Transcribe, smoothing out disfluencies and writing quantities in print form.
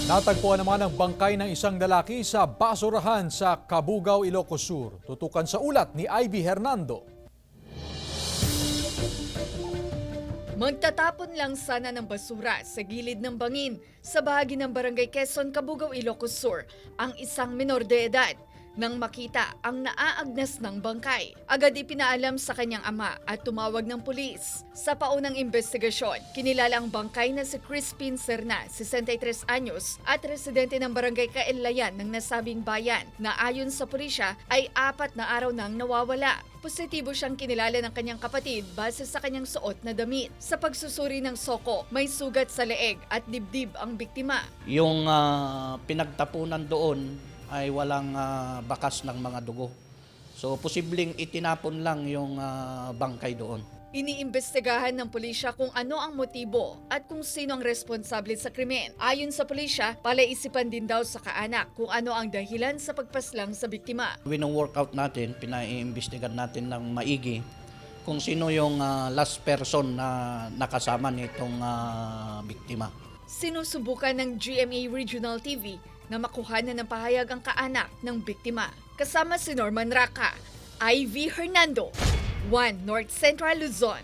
Natagpuan naman ang bangkay ng isang lalaki sa basurahan sa Cabugao, Ilocos Sur. Tutukan sa ulat ni Ivy Hernando. Magtatapon lang sana ng basura sa gilid ng bangin sa bahagi ng Barangay Quezon, Cabugao, Ilocos Sur ang isang menor de edad. Nang makita ang naaagnas ng bangkay, agad ipinaalam sa kanyang ama at tumawag ng pulis. Sa paunang investigasyon, kinilala ang bangkay na si Crispin Serna, 63 anyos, at residente ng Barangay Kaelayan ng nasabing bayan na ayon sa pulisya ay 4 na araw nang nawawala. Positibo siyang kinilala ng kanyang kapatid base sa kanyang suot na damit. Sa pagsusuri ng soko, may sugat sa leeg at dibdib ang biktima. Yung pinagtapunan doon ay walang bakas ng mga dugo. So posibleng itinapon lang yung bangkay doon. Iniimbestigahan ng pulisya kung ano ang motibo at kung sino ang responsable sa krimen. Ayon sa pulisya, palaisipan din daw sa kaanak kung ano ang dahilan sa pagpaslang sa biktima. Winong-workout natin, pinaiimbestigan natin ng maigi kung sino yung last person na nakasama nitong biktima. Sinusubukan ng GMA Regional TV na makuhanan ng pahayag ang kaanak ng biktima. Kasama si Norman Raca, Ivy Hernando, 1 North Central Luzon.